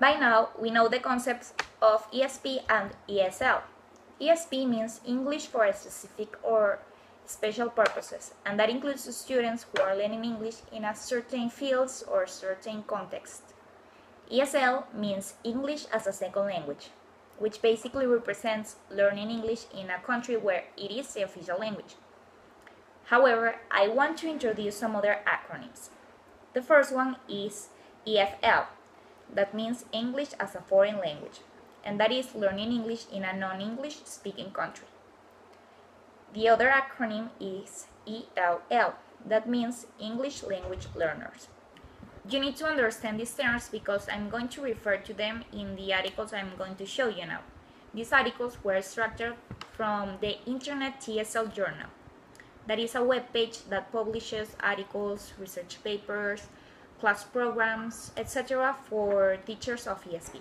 By now, we know the concepts of ESP and ESL. ESP means English for a specific or special purposes, and that includes students who are learning English in a certain fields or certain context. ESL means English as a second language, which basically represents learning English in a country where it is the official language. However, I want to introduce some other acronyms. The first one is EFL, that means English as a foreign language, and that is learning English in a non-English speaking country. The other acronym is ELL, that means English language learners. You need to understand these terms because I'm going to refer to them in the articles I'm going to show you now. These articles were structured from the Internet TSL Journal. That is a web page that publishes articles, research papers, class programs, etc. for teachers of ESP.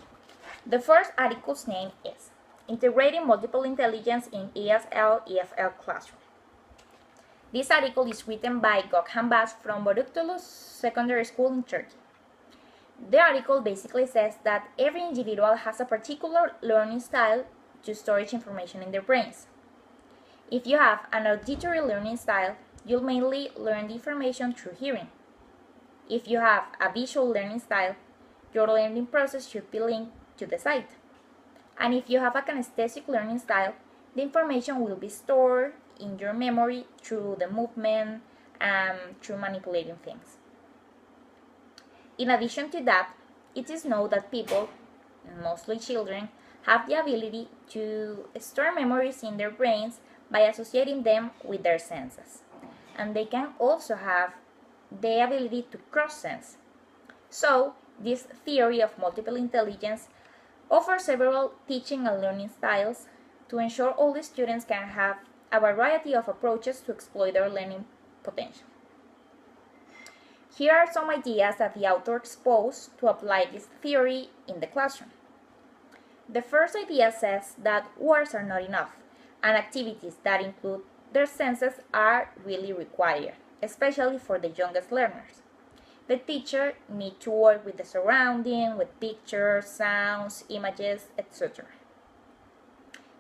The first article's name is Integrating Multiple Intelligence in ESL-EFL Classroom. This article is written by Gökhan Bas from Boruktulus Secondary School in Turkey. The article basically says that every individual has a particular learning style to storage information in their brains. If you have an auditory learning style, you'll mainly learn the information through hearing. If you have a visual learning style, your learning process should be linked to the sight. And if you have a kinesthetic learning style, the information will be stored in your memory through the movement and through manipulating things. In addition to that, it is known that people, mostly children, have the ability to store memories in their brains by associating them with their senses. And they can also have the ability to cross-sense. So, this theory of multiple intelligence offers several teaching and learning styles to ensure all the students can have a variety of approaches to exploit their learning potential. Here are some ideas that the author exposed to apply this theory in the classroom. The first idea says that words are not enough, and activities that include their senses are really required, especially for the youngest learners. The teacher needs to work with the surrounding, with pictures, sounds, images, etc.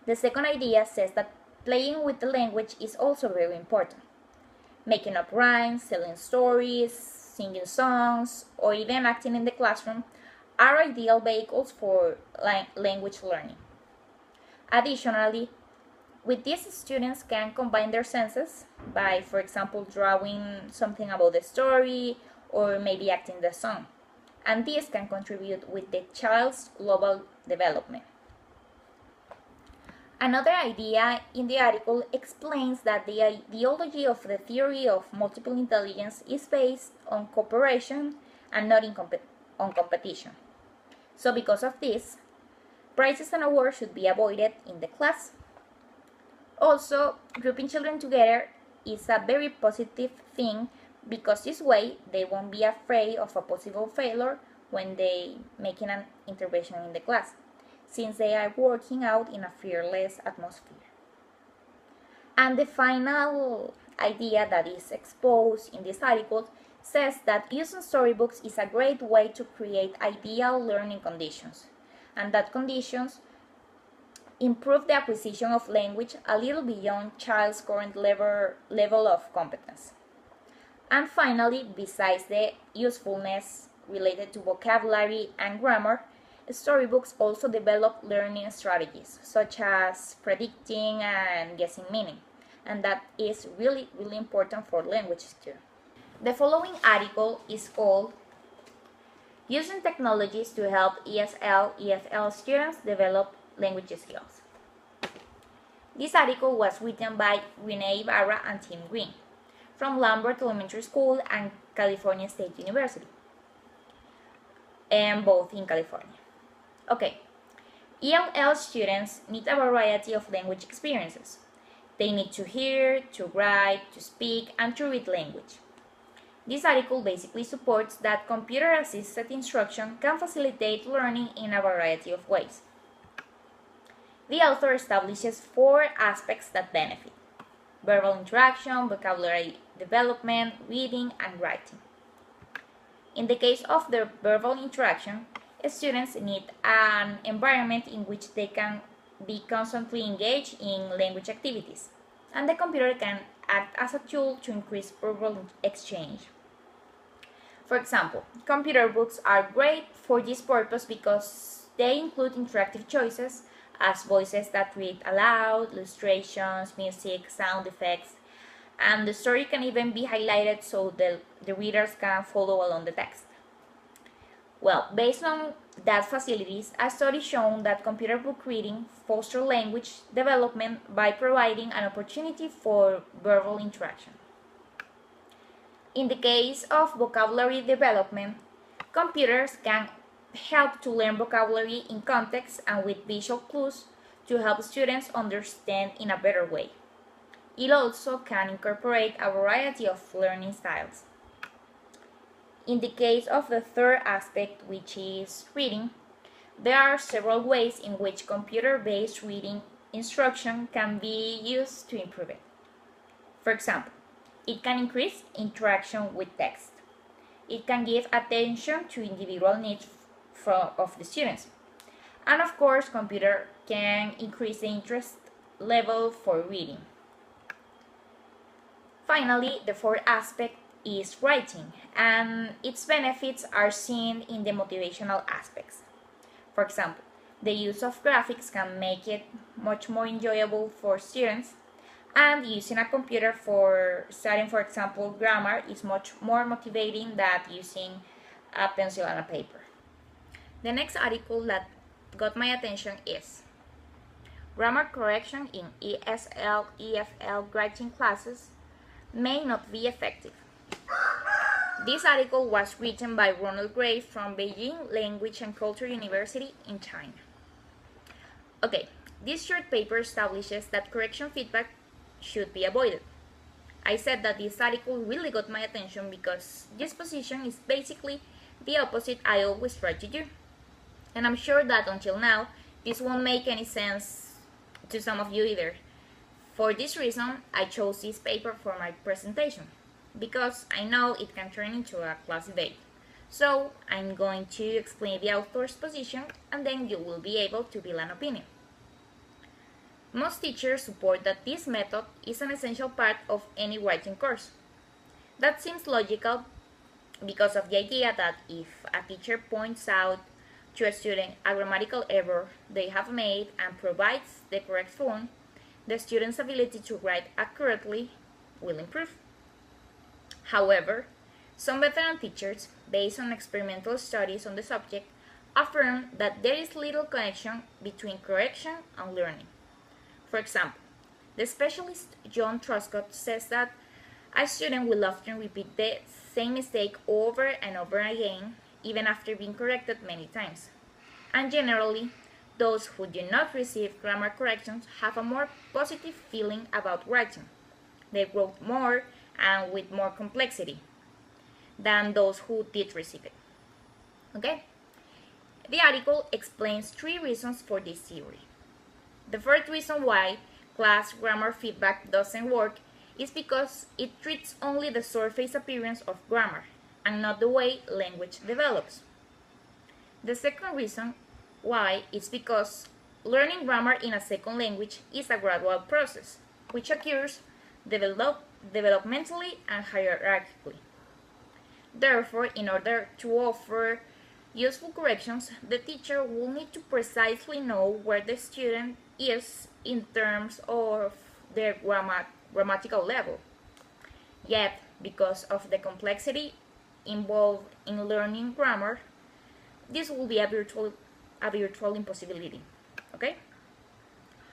The second idea says that playing with the language is also very important. Making up rhymes, telling stories, singing songs, or even acting in the classroom are ideal vehicles for language learning. Additionally, with these, students can combine their senses by, for example, drawing something about the story or maybe acting the song, and this can contribute with the child's global development. Another idea in the article explains that the ideology of the theory of multiple intelligence is based on cooperation and not on competition. So because of this, prizes and awards should be avoided in the class. Also, grouping children together is a very positive thing because this way they won't be afraid of a possible failure when they making an intervention in the class, since they are working out in a fearless atmosphere. And the final idea that is exposed in this article says that using storybooks is a great way to create ideal learning conditions, and that conditions improve the acquisition of language a little beyond child's current level of competence. And finally, besides the usefulness related to vocabulary and grammar, storybooks also develop learning strategies, such as predicting and guessing meaning, and that is really important for languages too. The following article is called Using Technologies to Help ESL-EFL Students Develop Language Skills. This article was written by Renee Ibarra and Tim Green from Lambert Elementary School and California State University, and both in California. Okay, ELL students need a variety of language experiences. They need to hear, to write, to speak, and to read language. This article basically supports that computer-assisted instruction can facilitate learning in a variety of ways. The author establishes 4 aspects that benefit: verbal interaction, vocabulary development, reading, and writing. In the case of the verbal interaction, Students need an environment in which they can be constantly engaged in language activities, and the computer can act as a tool to increase verbal exchange. For example, computer books are great for this purpose because they include interactive choices as voices that read aloud, illustrations, music, sound effects, and the story can even be highlighted so the readers can follow along the text. Well, based on that facilities, a study shown that computer book reading fosters language development by providing an opportunity for verbal interaction. In the case of vocabulary development, computers can help to learn vocabulary in context and with visual clues to help students understand in a better way. It also can incorporate a variety of learning styles. In the case of the third aspect, which is reading, there are several ways in which computer-based reading instruction can be used to improve it. For example, it can increase interaction with text. It can give attention to individual needs of the students. And of course, computer can increase the interest level for reading. Finally, the fourth aspect is writing, and its benefits are seen in the motivational aspects. For example, the use of graphics can make it much more enjoyable for students, and using a computer for studying, for example, grammar is much more motivating than using a pencil and a paper. The next article that got my attention is Grammar Correction in ESL, EFL writing classes may not be effective. This article was written by Ronald Gray from Beijing Language and Culture University in China. Okay, this short paper establishes that correction feedback should be avoided. I said that this article really got my attention because this position is basically the opposite I always try to do. And I'm sure that until now, this won't make any sense to some of you either. For this reason, I chose this paper for my presentation, because I know it can turn into a class debate. So I'm going to explain the author's position, and then you will be able to build an opinion. Most teachers support that this method is an essential part of any writing course. That seems logical because of the idea that if a teacher points out to a student a grammatical error they have made and provides the correct form, the student's ability to write accurately will improve. However, some veteran teachers, based on experimental studies on the subject, affirm that there is little connection between correction and learning. For example, the specialist John Truscott says that a student will often repeat the same mistake over and over again, even after being corrected many times. And generally, those who do not receive grammar corrections have a more positive feeling about writing. They wrote more and with more complexity than those who did receive it. Okay? The article explains 3 reasons for this theory. The first reason why class grammar feedback doesn't work is because it treats only the surface appearance of grammar and not the way language develops. The second reason why is because learning grammar in a second language is a gradual process, which occurs developmentally and hierarchically. Therefore, in order to offer useful corrections, the teacher will need to precisely know where the student is in terms of their grammatical level. Yet, because of the complexity involved in learning grammar, this will be a virtual impossibility. Okay?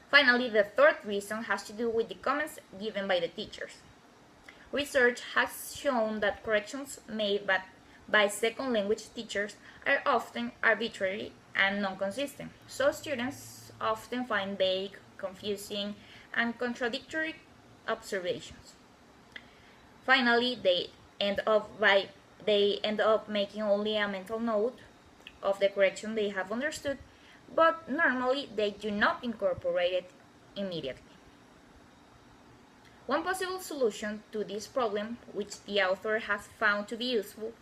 Finally, the third reason has to do with the comments given by the teachers. Research has shown that corrections made by second language teachers are often arbitrary and non-consistent, so students often find vague, confusing, and contradictory observations. Finally, they end up making only a mental note of the correction they have understood, but normally they do not incorporate it immediately. One possible solution to this problem, which the author has found to be useful,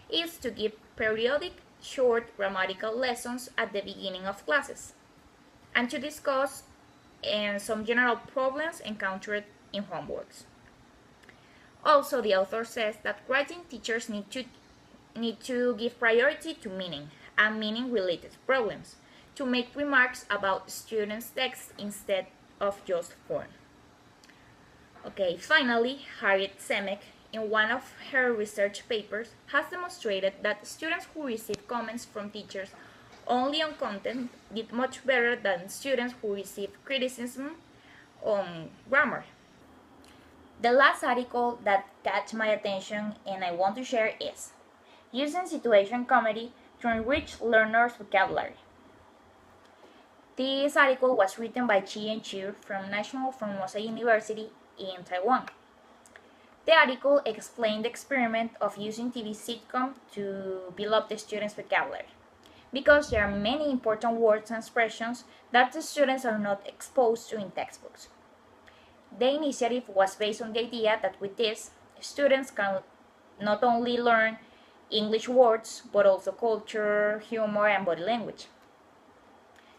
is to give periodic short grammatical lessons at the beginning of classes, and to discuss some general problems encountered in homeworks. Also, the author says that writing teachers need to give priority to meaning and meaning-related problems, to make remarks about students' text instead of just form. Okay, finally, Harriet Semek, in one of her research papers, has demonstrated that students who receive comments from teachers only on content did much better than students who receive criticism on grammar. The last article that catch my attention and I want to share is Using Situation Comedy to Enrich Learners' Vocabulary. This article was written by Chi and Chiu from National Formosa University in Taiwan. The article explained the experiment of using TV sitcom to build up the students' vocabulary, because there are many important words and expressions that the students are not exposed to in textbooks. The initiative was based on the idea that with this, students can not only learn English words, but also culture, humor, and body language.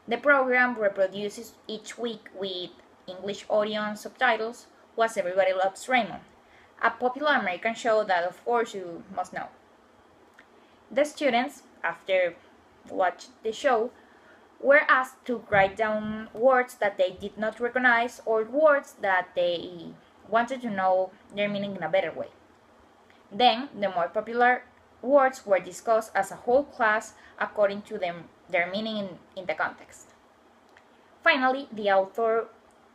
The program reproduces each week with English audio and subtitles Was Everybody Loves Raymond, a popular American show that of course you must know. The students, after watch the show, were asked to write down words that they did not recognize or words that they wanted to know their meaning in a better way. Then, the more popular words were discussed as a whole class according to their meaning in the context. Finally, the author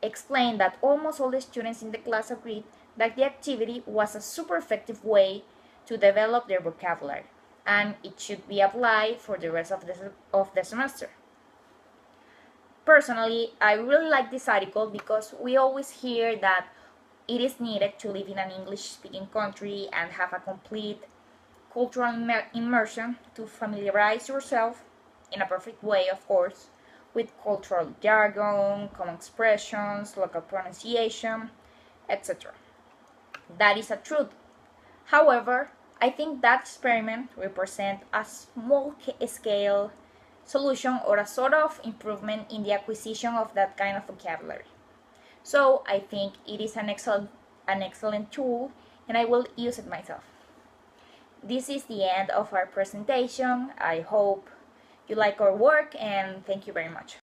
explained that almost all the students in the class agreed that the activity was a super effective way to develop their vocabulary, and it should be applied for the rest of the semester. Personally, I really like this article because we always hear that it is needed to live in an English-speaking country and have a complete cultural immersion to familiarize yourself, in a perfect way of course, with cultural jargon, common expressions, local pronunciation, etc. That is a truth. However, I think that experiment represents a small-scale solution or a sort of improvement in the acquisition of that kind of vocabulary. So I think it is an excellent tool, and I will use it myself. This is the end of our presentation. I hope you like our work, and thank you very much.